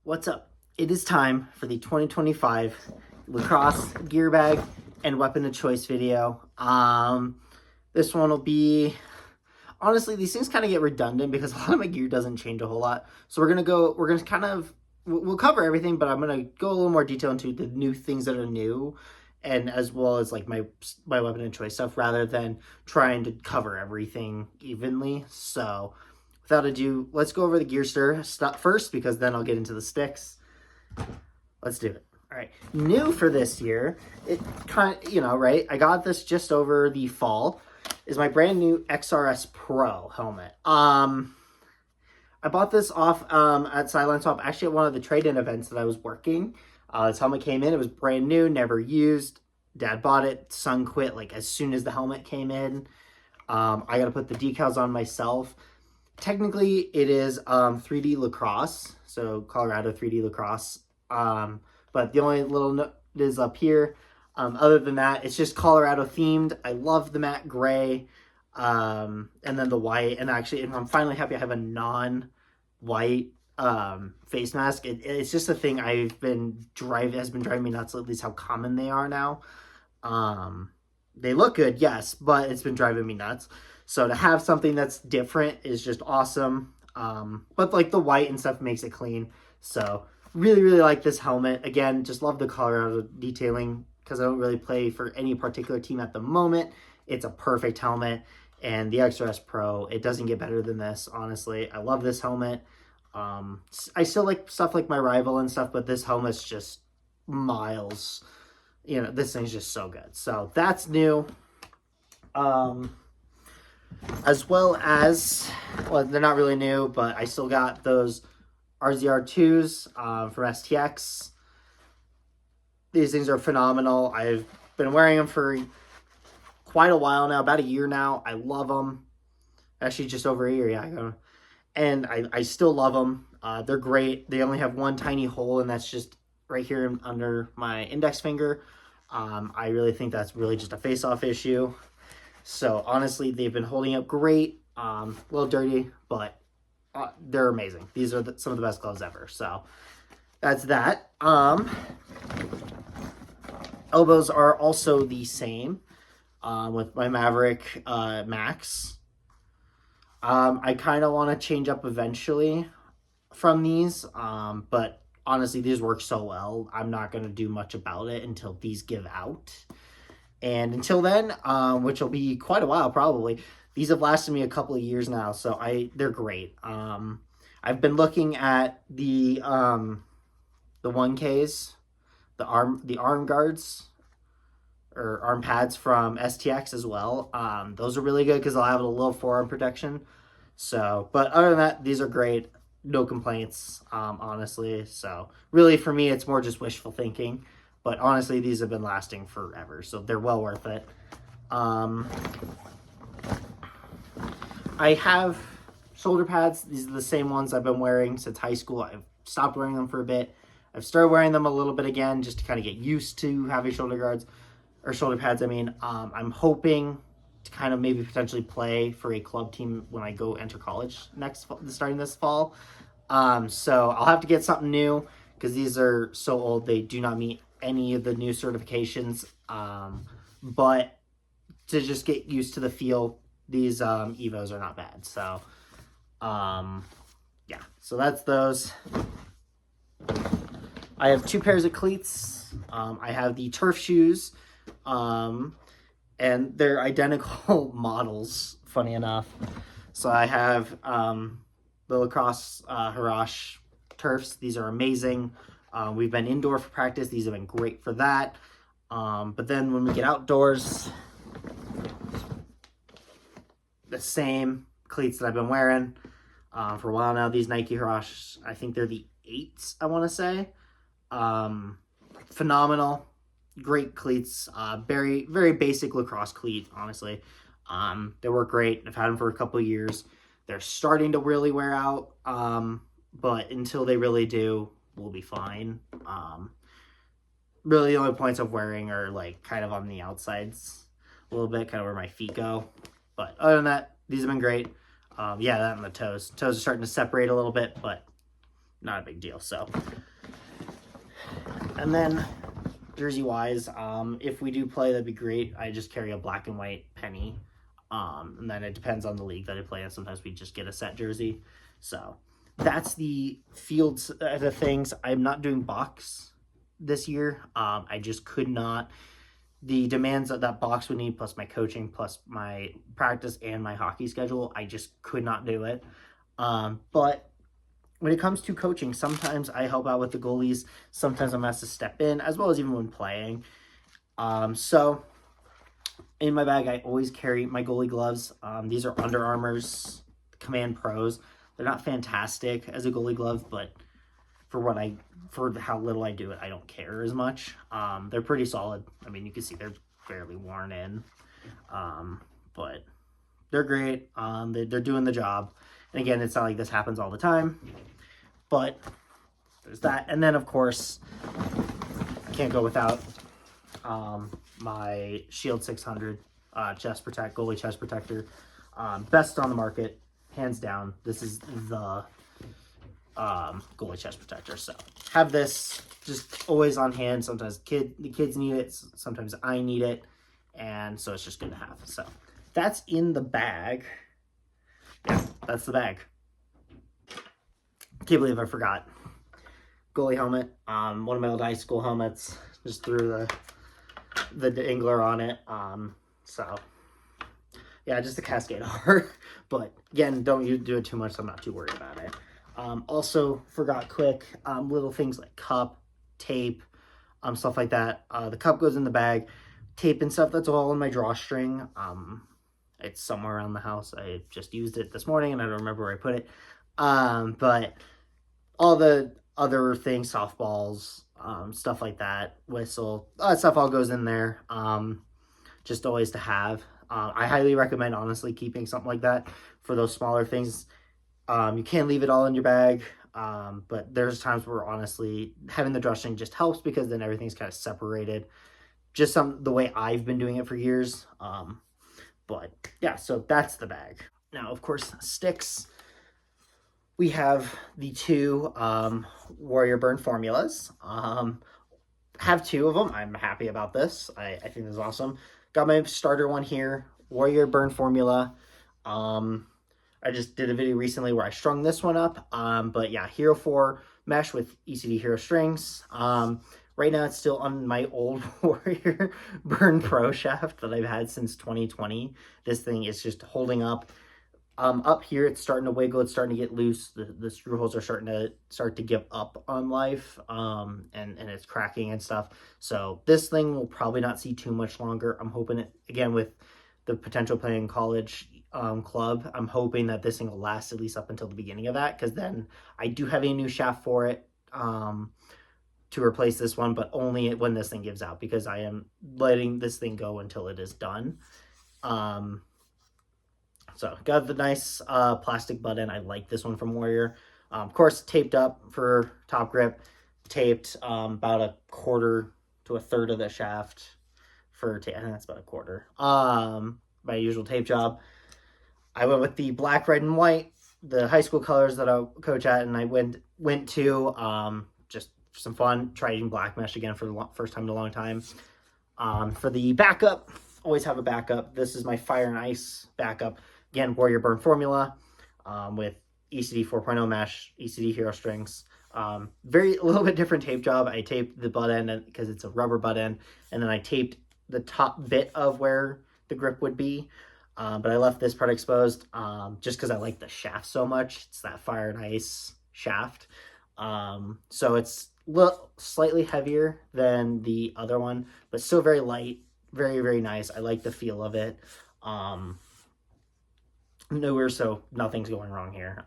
What's up? It is time for the 2025 Lacrosse gear bag and weapon of choice video. This one will be, honestly, these things kind of get redundant because a lot of my gear doesn't change a whole lot. So we're gonna kind of, we'll cover everything, but I'm gonna go a little more detail into the new things that are new, and as well as like my weapon of choice stuff, rather than trying to cover everything evenly. So without ado, let's go over the gear stuff first, because then I'll get into the sticks. Let's do it. All right, new for this year, it kind of, right? I got this just over the fall, is my brand new XRS Pro helmet. I bought this off at Sideline Swap, actually at one of the trade-in events that I was working. This helmet came in, it was brand new, never used. Dad bought it, son quit like as soon as the helmet came in. I got to put the decals on myself. Technically, it is 3D Lacrosse, so Colorado 3D Lacrosse. But the only little note is up here. Other than that, it's just Colorado themed. I love the matte gray, and then the white. And actually, I'm finally happy I have a non-white face mask. It's just a thing has been driving me nuts. At least how common they are now. They look good, yes, but it's been driving me nuts. So to have something that's different is just awesome. But like the white and stuff makes it clean. So really, really like this helmet. Again, just love the Colorado detailing because I don't really play for any particular team at the moment. It's a perfect helmet. And the XRS Pro, it doesn't get better than this, honestly. I love this helmet. I still like stuff like my Rival and stuff, but this helmet's just miles. This thing's just so good. So that's new. As well as, well, they're not really new, but I still got those RZR2s from STX. These things are phenomenal. I've been wearing them for quite a while now, about a year now. I love them. Actually, just over a year, yeah. And I still love them. They're great. They only have one tiny hole, and that's just right here under my index finger. I really think that's really just a face-off issue. So honestly, they've been holding up great. A little dirty, but they're amazing. These are some of the best gloves ever. So that's that. Elbows are also the same with my Maverick Max. I kind of want to change up eventually from these, but honestly, these work so well. I'm not going to do much about it until these give out. And until then, which will be quite a while probably, these have lasted me a couple of years now, so they're great. I've been looking at the 1Ks, the arm guards or arm pads from STX as well. Those are really good because they'll have a little forearm protection. So, but other than that, these are great. No complaints, honestly. So really for me, it's more just wishful thinking. But honestly, these have been lasting forever, so they're well worth it. I have shoulder pads. These are the same ones I've been wearing since high school. I've stopped wearing them for a bit. I've started wearing them a little bit again just to kind of get used to having shoulder pads. I mean, I'm hoping to kind of maybe potentially play for a club team when I go enter college starting this fall. So I'll have to get something new because these are so old. They do not meet any of the new certifications, but to just get used to the feel, these Evos are not bad. So yeah, so that's those. I have two pairs of cleats. I have the turf shoes, and they're identical models, funny enough. So I have the Lacrosse Harash turfs. These are amazing. We've been indoor for practice. These have been great for that. But then when we get outdoors, the same cleats that I've been wearing for a while now. These Nike Harash, I think they're the 8s, I want to say. Phenomenal. Great cleats. Very, very basic lacrosse cleat, honestly. They work great. I've had them for a couple of years. They're starting to really wear out. But until they really do, we'll be fine. Really the only points of wearing are like kind of on the outsides a little bit, kind of where my feet go. But other than that, these have been great. Yeah, that and the toes. Toes are starting to separate a little bit, but not a big deal. So, and then jersey wise, if we do play, that'd be great. I just carry a black and white penny. And then it depends on the league that I play in. Sometimes we just get a set jersey. So that's the fields the things. I'm not doing box this year. I just could not. The demands that that box would need, plus my coaching, plus my practice and my hockey schedule, I just could not do it. But when it comes to coaching, sometimes I help out with the goalies. Sometimes I'm asked to step in, as well as even when playing. So in my bag, I always carry my goalie gloves. These are Under Armour's Command Pros. They're not fantastic as a goalie glove, but for how little I do it, I don't care as much. They're pretty solid. I mean, you can see they're fairly worn in, but they're great. They're doing the job. And again, it's not like this happens all the time, but there's that. And then, of course, can't go without my Shield 600 goalie chest protector. Best on the market, hands down. This is the goalie chest protector. So have this just always on hand. Sometimes the kids need it, sometimes I need it, and so it's just good to have. So that's in the bag. Yeah, that's the bag. Can't believe I forgot. Goalie helmet. One of my old high school helmets. Just threw the dangler on it. So yeah, just a Cascade R. But again, don't do it too much, so I'm not too worried about it. Also forgot quick, little things like cup, tape, stuff like that. The cup goes in the bag. Tape and stuff, that's all in my drawstring. It's somewhere around the house. I just used it this morning and I don't remember where I put it. But all the other things, softballs, stuff like that, whistle, all that stuff all goes in there. Just always to have. I highly recommend, honestly, keeping something like that for those smaller things. You can't leave it all in your bag, but there's times where, honestly, having the drawstring just helps because then everything's kind of separated. Just the way I've been doing it for years. But yeah, so that's the bag. Now, of course, sticks. We have the two Warrior Burn formulas. Have two of them. I'm happy about this. I think this is awesome. Got my starter one here, Warrior Burn formula. I just did a video recently where I strung this one up. But yeah, Hero 4 mesh with ECD Hero strings. Right now, it's still on my old Warrior Burn Pro shaft that I've had since 2020. This thing is just holding up. Up here, it's starting to wiggle. It's starting to get loose. The screw holes are starting to give up on life, and it's cracking and stuff. So this thing will probably not see too much longer. I'm hoping it, again, with the potential playing college club, I'm hoping that this thing will last at least up until the beginning of that, because then I do have a new shaft for it. To replace this one, but only when this thing gives out, because I am letting this thing go until it is done. So got the nice plastic butt end. I like this one from Warrior. Of course, taped up for top grip, taped about a quarter to a third of the shaft for tape. I think that's about a quarter. My usual tape job. I went with the black, red, and white, the high school colors that I coach at, and I went to just for some fun, try using black mesh again for the first time in a long time. For the backup, always have a backup. This is my Fire and Ice backup. Again, Warrior Burn formula with ECD 4.0 mesh, ECD Hero strings. A little bit different tape job. I taped the butt end because it's a rubber butt end, and then I taped the top bit of where the grip would be. But I left this part exposed just because I like the shaft so much. It's that Fire and Ice shaft. So it's slightly heavier than the other one, but still very light, very, very nice. I like the feel of it. Newer, so nothing's going wrong here.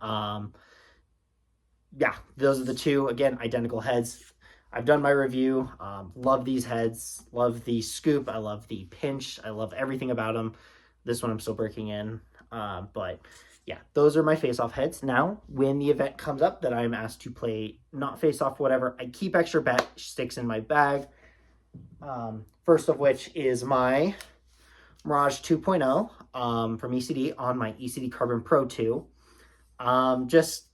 Yeah, those are the two. Again, identical heads. I've done my review. Love these heads. Love the scoop. I love the pinch. I love everything about them. This one I'm still breaking in. But yeah, those are my face-off heads. Now, when the event comes up that I'm asked to play, not face-off, whatever, I keep extra bat sticks in my bag. First of which is my Mirage 2.0 from ECD on my ECD Carbon Pro 2. Just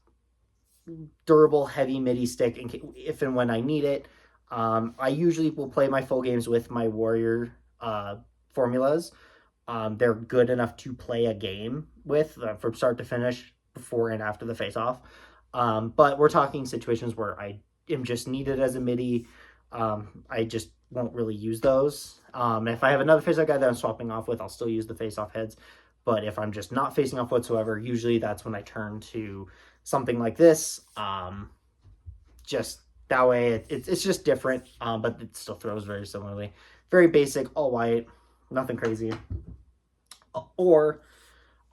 durable, heavy Midi stick if and when I need it. I usually will play my full games with my Warrior formulas. They're good enough to play a game with from start to finish before and after the face-off. But we're talking situations where I am just needed as a Midi. I just won't really use those. If I have another face-off guy that I'm swapping off with, I'll still use the face-off heads. But if I'm just not facing off whatsoever, usually that's when I turn to something like this. Just that way, it's just different, but it still throws very similarly. Very basic, all white, nothing crazy. Or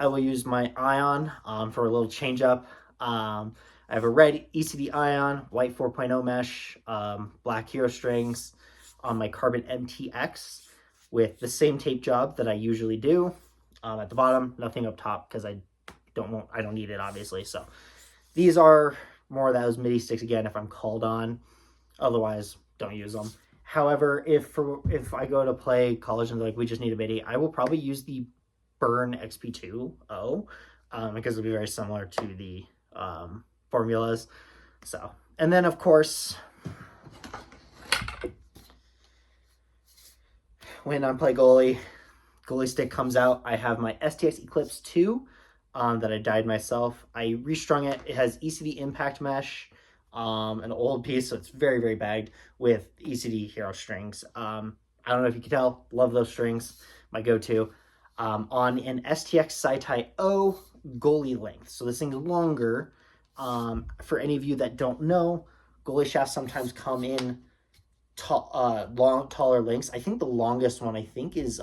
I will use my Ion for a little change up. I have a red ECD Ion, white 4.0 mesh, black Hero strings on my Carbon MTX with the same tape job that I usually do. At the bottom, nothing up top because I don't need it, obviously. So these are more of those Midi sticks again if I'm called on. Otherwise, don't use them. However, if I go to play college and like we just need a Midi, I will probably use the Burn XP2O because it'll be very similar to the formulas. So, and then of course, when I play goalie stick comes out, I have my STX Eclipse 2 that I dyed myself. I restrung it. It has ECD impact mesh, an old piece, so it's very, very bagged with ECD Hero strings. I don't know if you can tell, love those strings, my go-to. On an STX Sci-Tie O goalie length. So this thing's longer. For any of you that don't know, goalie shafts sometimes come in taller lengths. I think the longest one is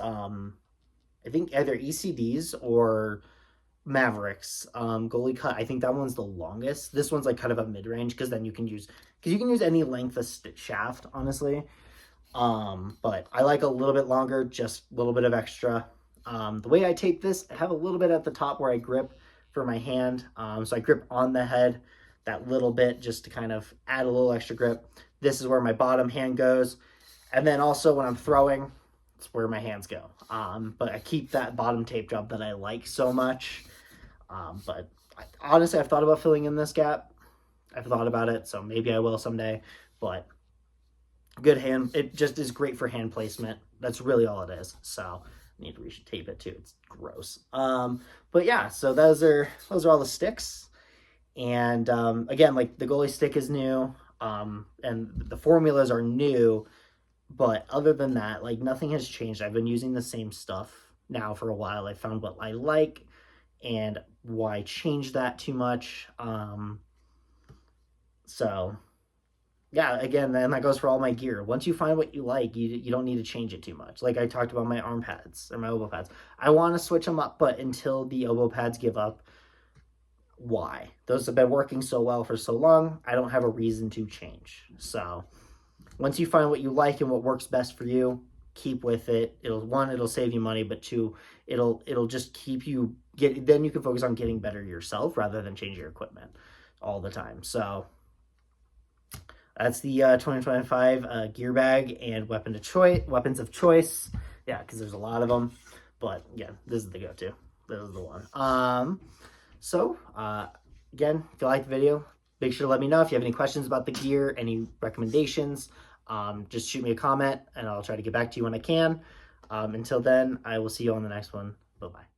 I think either ECDs or Mavericks. Goalie cut, I think that one's the longest. This one's like kind of a mid-range because then you can use any length of shaft, honestly. But I like a little bit longer, just a little bit of extra. The way I tape this, I have a little bit at the top where I grip for my hand. So I grip on the head that little bit just to kind of add a little extra grip. This is where my bottom hand goes. And then also when I'm throwing, it's where my hands go. But I keep that bottom tape job that I like so much. But honestly, I've thought about filling in this gap. I've thought about it, so maybe I will someday. But good hand, it just is great for hand placement. That's really all it is. So I need to tape it too. It's gross. But yeah, so those are all the sticks. And again, like the goalie stick is new, and the formulas are new. But other than that, like nothing has changed. I've been using the same stuff now for a while. I found what I like and why change that too much. So yeah, again, then that goes for all my gear. Once you find what you like, you don't need to change it too much. Like I talked about my arm pads or my elbow pads. I want to switch them up, but until the elbow pads give up, why? Those have been working so well for so long, I don't have a reason to change. So once you find what you like and what works best for you, keep with it. It'll save you money, but two, it'll just keep you then you can focus on getting better yourself rather than changing your equipment all the time. So that's the 2025 gear bag and weapons of choice. Yeah, because there's a lot of them. But yeah, this is the go-to. This is the one. So again, if you like the video, make sure to let me know if you have any questions about the gear, any recommendations. Just shoot me a comment and I'll try to get back to you when I can. Until then, I will see you on the next one. Bye-bye.